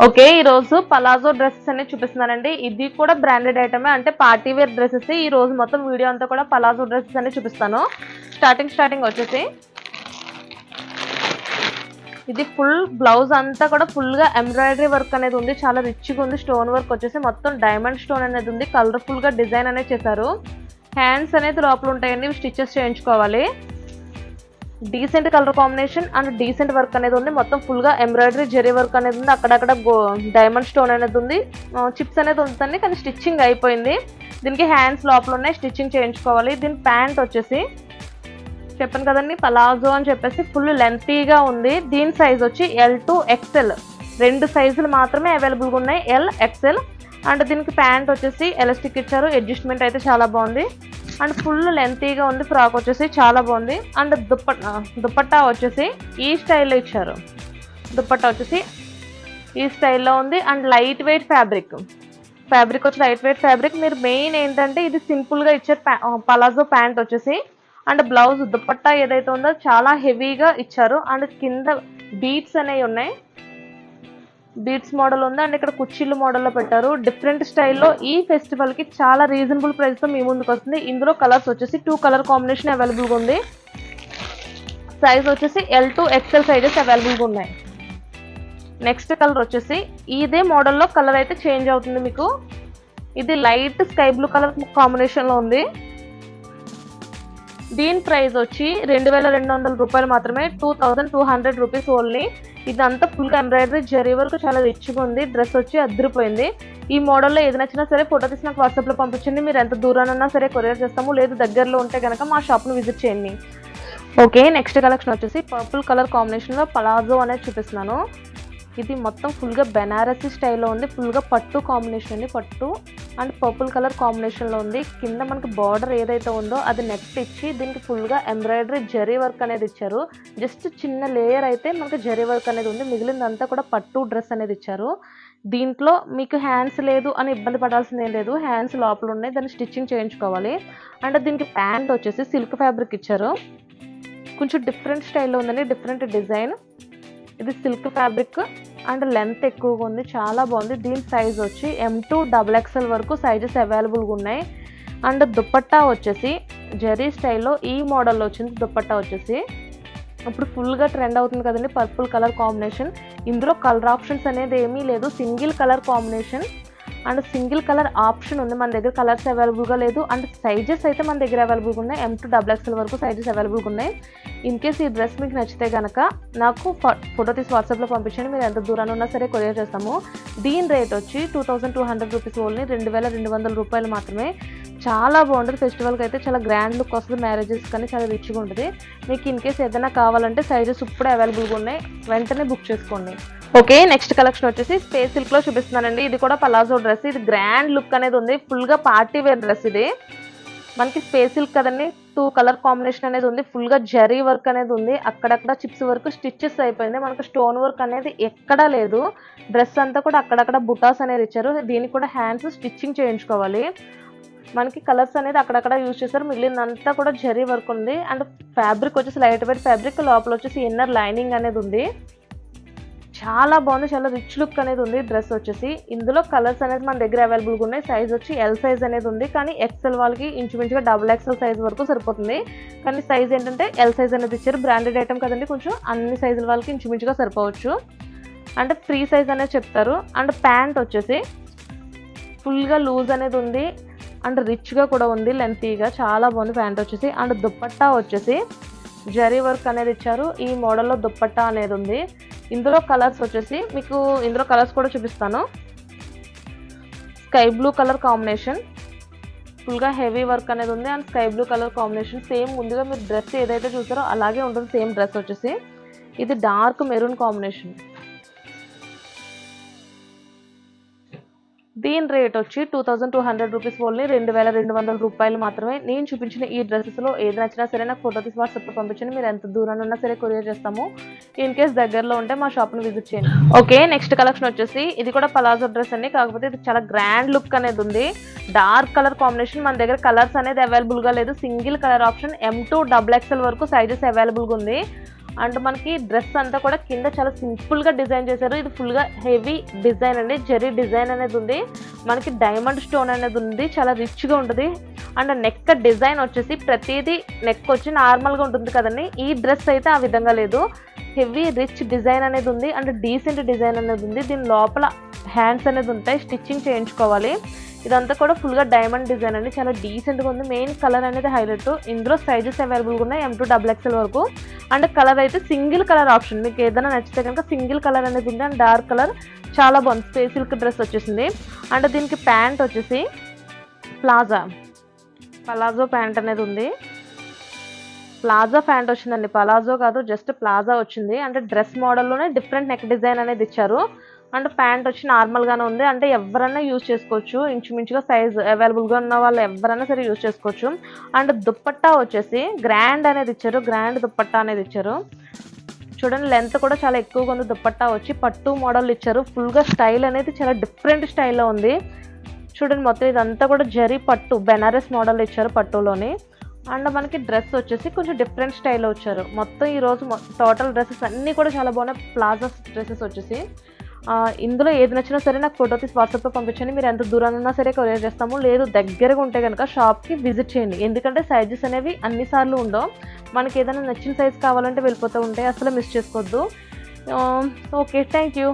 Okay, ఈ రోజు palazzo dresses అన్ని చూపిస్తున్నానండి. ఇది కూడా బ్రాండెడ్ ఐటమే, అంటే పార్టీ వేర్ డ్రెస్సెస్. ఈ రోజు మొత్తం వీడియో అంతా కూడా పలాజో డ్రెస్సెస్ అన్ని చూపిస్తాను. స్టార్టింగ్ వచ్చేసి ఇది ఫుల్ బ్లౌజ్ అంతా కూడా ఫుల్ గా ఎంబ్రాయిడరీ వర్క్ అనేది ఉంది. చాలా రిచ్ గా ఉంది. స్టోన్ వర్క్ వచ్చేసి మొత్తం డైమండ్ స్టోన్ అనేది ఉంది. కలర్ఫుల్ గా డిజైన్ అనేది చేశారు. హ్యాండ్స్ అనేది లోపల ఉంటాయండి, స్టిచెస్ చేయించుకోవాలి. Decent colour combination and decent work అనేది ఉంది. మొత్తం ఫుల్ గా ఎంబ్రాయిడరీ జెరీ వర్క్ అనేది ఉంది. అక్కడక్కడ డైమండ్ స్టోన్ అనేది ఉంది. చిప్స్ అనేది ఉంటుంది కానీ స్టిచ్చింగ్ అయిపోయింది. దీనికి హ్యాండ్స్ లోపల ఉన్నాయి, స్టిచ్చింగ్ చేయించుకోవాలి. దీని ప్యాంట్ వచ్చేసి చెప్పాను కదండి పలాజో అని చెప్పేసి ఫుల్ లెంతీగా ఉంది. దీని సైజ్ వచ్చి L to XL, 2 సైజులు మాత్రమే అవైలబుల్గా ఉన్నాయి, L, XL. అండ్ దీనికి ప్యాంట్ వచ్చేసి ఎలాస్టిక్ ఇచ్చారు. అడ్జస్ట్మెంట్ అయితే చాలా బాగుంది అండ్ ఫుల్ లెంతీగా ఉంది. ఫ్రాక్ వచ్చేసి చాలా బాగుంది. అండ్ దుపట్టా వచ్చేసి ఈ స్టైల్లో ఇచ్చారు. దుపట్టా వచ్చేసి ఈ స్టైల్లో ఉంది అండ్ లైట్ వెయిట్ ఫ్యాబ్రిక్ వచ్చి లైట్ వెయిట్ ఫ్యాబ్రిక్. మీరు మెయిన్ ఏంటంటే ఇది సింపుల్గా ఇచ్చారు పలాజో ప్యాంట్ వచ్చేసి. అండ్ బ్లౌజ్ దుపట్టా ఏదైతే ఉందో చాలా హెవీగా ఇచ్చారు. అండ్ కింద బీట్స్ అనేవి ఉన్నాయి, బీట్స్ మోడల్ ఉంది. అండ్ ఇక్కడ కుర్చీలు మోడల్లో పెట్టారు. డిఫరెంట్ స్టైల్లో ఈ ఫెస్టివల్ కి చాలా రీజనబుల్ ప్రైస్ తో మీ ముందుకు వస్తుంది. ఇందులో కలర్స్ వచ్చేసి 2 కలర్ కాంబినేషన్ అవైలబుల్ గా ఉంది. సైజ్ వచ్చేసి L to XL sizes available గా ఉన్నాయి. నెక్స్ట్ కలర్ వచ్చేసి ఇదే మోడల్లో కలర్ అయితే చేంజ్ అవుతుంది మీకు. ఇది light sky blue colour combination లో ఉంది. దీని ప్రైస్ వచ్చి 2200 రూపాయలు మాత్రమే, 2200 రూపీస్ ఓన్లీ. ఇదంతా ఫుల్ ఎంబ్రాయిడరీ జరీ వరకు చాలా రిచ్గా ఉంది. డ్రెస్ వచ్చి అదిరిపోయింది. ఈ మోడల్లో ఏది నచ్చినా సరే ఫోటో తీసి నాకు వాట్సాప్లో పంపించండి. మీరు ఎంత దూరానన్నా సరే కొరియర్ చేస్తాము, లేదు దగ్గరలో ఉంటే కనుక మా షాప్ను విజిట్ చేయండి. ఓకే, నెక్స్ట్ కలెక్షన్ వచ్చేసి పర్పుల్ కలర్ కాంబినేషన్లో పలాజో అనేది చూపిస్తున్నాను. ఇది మొత్తం ఫుల్గా బెనారసీ స్టైల్లో ఉంది. ఫుల్గా పట్టు కాంబినేషన్ అండి, పట్టు అండ్ పర్పుల్ కలర్ కాంబినేషన్లో ఉంది. కింద మనకి బార్డర్ ఏదైతే ఉందో అది నెట్ ఇచ్చి దీనికి ఫుల్గా ఎంబ్రాయిడరీ జరీ వర్క్ అనేది ఇచ్చారు. జస్ట్ చిన్న లేయర్ అయితే మనకి జరీ వర్క్ అనేది ఉంది, మిగిలిందంతా కూడా పట్టు డ్రెస్ అనేది ఇచ్చారు. దీంట్లో మీకు హ్యాండ్స్ లేదు అని ఇబ్బంది పడాల్సిందేం లేదు, హ్యాండ్స్ లోపల ఉన్నాయి, దాన్ని స్టిచ్చింగ్ చేయించుకోవాలి. అండ్ దీనికి ప్యాంట్ వచ్చేసి సిల్క్ ఫ్యాబ్రిక్ ఇచ్చారు. కొంచెం డిఫరెంట్ స్టైల్లో ఉందండి, డిఫరెంట్ డిజైన్. ఇది సిల్క్ ఫ్యాబ్రిక్ అండ్ లెంత్ ఎక్కువగా ఉంది, చాలా బాగుంది. దీని సైజ్ వచ్చి M to XXL వరకు సైజెస్ అవైలబుల్గా ఉన్నాయి. అండ్ దుపట్టా వచ్చేసి జరీ స్టైల్లో ఈ మోడల్లో వచ్చింది. దుపట్టా వచ్చేసి ఇప్పుడు ఫుల్గా ట్రెండ్ అవుతుంది కదండి పర్పుల్ కలర్ కాంబినేషన్. ఇందులో కలర్ ఆప్షన్స్ అనేది ఏమీ లేదు, single colour combination and single colour option ఉంది. మన దగ్గర కలర్స్ అవైలబుల్గా లేదు. అండ్ సైజెస్ అయితే మన దగ్గర అవైలబుల్గా ఉన్నాయి, M to XXL వరకు సైజెస్ అవైలబుల్గా ఉన్నాయి. ఇన్ కేస్ ఈ డ్రెస్ మీకు నచ్చితే కనుక నాకు ఫోటో తీసి వాట్సాప్లో పంపించండి. మీరు ఎంత దూరాన్ని ఉన్నా సరే కొరియర్ చేస్తాము. దీని రేట్ వచ్చి 2200 రూపీస్ ఓన్లీ, 2200 రూపాయలు మాత్రమే. చాలా బాగుంటుంది. ఫెస్టివల్కి అయితే చాలా గ్రాండ్ లుక్ వస్తుంది, మ్యారేజెస్ కానీ చాలా రిచ్గా ఉంటుంది. మీకు ఇన్ కేస్ ఏదైనా కావాలంటే సైజెస్ ఇప్పుడే అవైలబుల్గా ఉన్నాయి, వెంటనే బుక్ చేసుకోండి. ఓకే, నెక్స్ట్ కలెక్షన్ వచ్చేసి స్పేస్ సిల్క్లో చూపిస్తున్నానండి. ఇది కూడా పలాజో డ్రెస్. ఇది గ్రాండ్ లుక్ అనేది ఉంది, ఫుల్గా పార్టీ వేర్ డ్రెస్. ఇది మనకి స్పేస్ సిల్క్ కదండి, 2 కలర్ కాంబినేషన్ అనేది ఉంది. ఫుల్గా జరీ వర్క్ అనేది ఉంది, అక్కడక్కడ చిప్స్ వర్క్ స్టిచెస్ అయిపోయింది. మనకు స్టోన్ వర్క్ అనేది ఎక్కడా లేదు. డ్రెస్ అంతా కూడా అక్కడక్కడ బుటాస్ అనేది ఇచ్చారు. దీనికి కూడా హ్యాండ్స్ స్టిచ్చింగ్ చేయించుకోవాలి. మనకి కలర్స్ అనేది అక్కడక్కడ యూజ్ చేశారు, మిగిలినంతా కూడా జరీ వర్క్ ఉంది. అండ్ ఫ్యాబ్రిక్ వచ్చేసి లైట్ వెయిట్ ఫ్యాబ్రిక్, లోపల వచ్చేసి ఇన్నర్ లైనింగ్ అనేది ఉంది. చాలా బాగుంది, చాలా రిచ్ లుక్ అనేది ఉంది డ్రెస్ వచ్చేసి. ఇందులో కలర్స్ అనేది మన దగ్గర అవైలబుల్గా ఉన్నాయి. సైజ్ వచ్చి L సైజ్ అనేది ఉంది, కానీ XL వాళ్ళకి ఇంచుమించుగా XXL సైజ్ వరకు సరిపోతుంది. కానీ సైజ్ ఏంటంటే L సైజ్ అనేది ఇచ్చారు. బ్రాండెడ్ ఐటమ్ కదండి, కొంచెం అన్ని సైజుల వాళ్ళకి ఇంచుమించుగా సరిపోవచ్చు. అంటే ఫ్రీ సైజ్ అనేది చెప్తారు. అండ్ ప్యాంట్ వచ్చేసి ఫుల్గా లూజ్ అనేది ఉంది అండ్ రిచ్గా కూడా ఉంది, లెంతీగా చాలా బాగుంది ప్యాంట్ వచ్చేసి. అండ్ దుపట్టా వచ్చేసి జరీ వర్క్ అనేది ఇచ్చారు. ఈ మోడల్లో దుపట్టా అనేది ఉంది. ఇందులో కలర్స్ వచ్చేసి మీకు ఇందులో కలర్స్ కూడా చూపిస్తాను. స్కై బ్లూ కలర్ కాంబినేషన్, ఫుల్గా హెవీ వర్క్ అనేది ఉంది and sky blue colour combination. Same ముందుగా మీరు డ్రెస్ ఏదైతే చూసారో అలాగే ఉంటుంది సేమ్ డ్రెస్ వచ్చేసి. ఇది డార్క్ మెరూన్ కాంబినేషన్. దీని రేట్ వచ్చి 2200 రూపీస్ ఓన్లీ, 2200 రూపాయలు మాత్రమే. నేను చూపించిన ఈ డ్రెస్సెస్లో ఏది నచ్చినా సరే నాకు ఫోటో తీసి వాట్సాప్లో పంపించండి. మీరు ఎంత దూరాన్ని ఉన్నా సరే కొరియర్ చేస్తాము. ఇన్ కేస్ దగ్గరలో ఉంటే మా షాప్ని విజిట్ చేయండి. ఓకే, నెక్స్ట్ కలెక్షన్ వచ్చేసి ఇది కూడా పలాజో డ్రెస్ అండి, కాకపోతే ఇది చాలా గ్రాండ్ లుక్ అనేది ఉంది. Dark colour combination. మన దగ్గర కలర్స్ అనేది అవైలబుల్గా లేదు, single colour option. M to XXL వరకు సైజెస్ అవైలబుల్గా ఉంది. అండ్ మనకి డ్రెస్ అంతా కూడా కింద చాలా సింపుల్గా డిజైన్ చేశారు. ఇది ఫుల్గా హెవీ డిజైన్ అండి, జెరీ డిజైన్ అనేది ఉంది, మనకి డైమండ్ స్టోన్ అనేది ఉంది, చాలా రిచ్గా ఉంటుంది. అండ్ నెక్ డిజైన్ వచ్చేసి ప్రతిదీ నెక్ వచ్చి నార్మల్గా ఉంటుంది కదండి, ఈ డ్రెస్ అయితే ఆ విధంగా లేదు, హెవీ రిచ్ డిజైన్ అనేది ఉంది అండ్ డీసెంట్ డిజైన్ అనేది ఉంది. దీని లోపల హ్యాండ్స్ అనేది ఉంటాయి, స్టిచ్చింగ్ చేయించుకోవాలి. ఇదంతా కూడా ఫుల్గా డైమండ్ డిజైన్ అండి, చాలా డీసెంట్గా ఉంది. మెయిన్ కలర్ అనేది హైలైట్. ఇందులో సైజెస్ అవైలబుల్గా ఉన్నాయి M2 XXL వరకు. అండ్ కలర్ అయితే సింగిల్ కలర్ ఆప్షన్, మీకు ఏదైనా నచ్చితే కనుక సింగిల్ కలర్ అనేది ఉంది. అండ్ డార్క్ కలర్ చాలా బాగుంది, స్పేస్ సిల్క్ డ్రెస్ వచ్చేసింది. అండ్ దీనికి ప్యాంట్ వచ్చేసి పలాజో ప్యాంట్ అనేది ఉంది. ప్లాజా ప్యాంట్ వచ్చిందండి, పలాజో కాదు, జస్ట్ ప్లాజా వచ్చింది. అంటే డ్రెస్ మోడల్లోనే డిఫరెంట్ నెక్ డిజైన్ అనేది ఇచ్చారు. అండ్ ప్యాంట్ వచ్చి నార్మల్గానే ఉంది, అంటే ఎవరైనా యూజ్ చేసుకోవచ్చు, ఇంచుమించుగా సైజ్ అవైలబుల్గా ఉన్న వాళ్ళు ఎవరైనా సరే యూజ్ చేసుకోవచ్చు. అండ్ దుప్పట్టా వచ్చేసి గ్రాండ్ అనేది ఇచ్చారు, గ్రాండ్ దుప్పట్టా అనేది ఇచ్చారు. చూడండి లెంత్ కూడా చాలా ఎక్కువగా ఉంది. దుప్పట్టా వచ్చి పట్టు మోడల్ ఇచ్చారు, ఫుల్గా స్టైల్ అనేది చాలా డిఫరెంట్ స్టైల్లో ఉంది. చూడండి మొత్తం ఇదంతా కూడా జరీ పట్టు బెనారస్ మోడల్ ఇచ్చారు పట్టులోని. అండ్ మనకి డ్రెస్ వచ్చేసి కొంచెం డిఫరెంట్ స్టైల్లో వచ్చారు. మొత్తం ఈరోజు టోటల్ డ్రెస్సెస్ అన్నీ కూడా చాలా బాగున్నాయి, ప్లాజా డ్రెస్సెస్ వచ్చేసి. ఇందులో ఏది నచ్చినా సరే నాకు ఫోటో తీసి వాట్సాప్లో పంపించండి, మీరు ఎంత దూరాన్ని ఉన్నా సరే కొరియర్ చేస్తాము. లేదు దగ్గరగా ఉంటే కనుక షాప్కి విజిట్ చేయండి, ఎందుకంటే సైజెస్ అనేవి అన్నిసార్లు ఉండవు, మనకి ఏదైనా నచ్చిన సైజ్ కావాలంటే వెళ్ళిపోతూ ఉంటాయి, అసలు మిస్ చేసుకోవద్దు. Okay, thank you.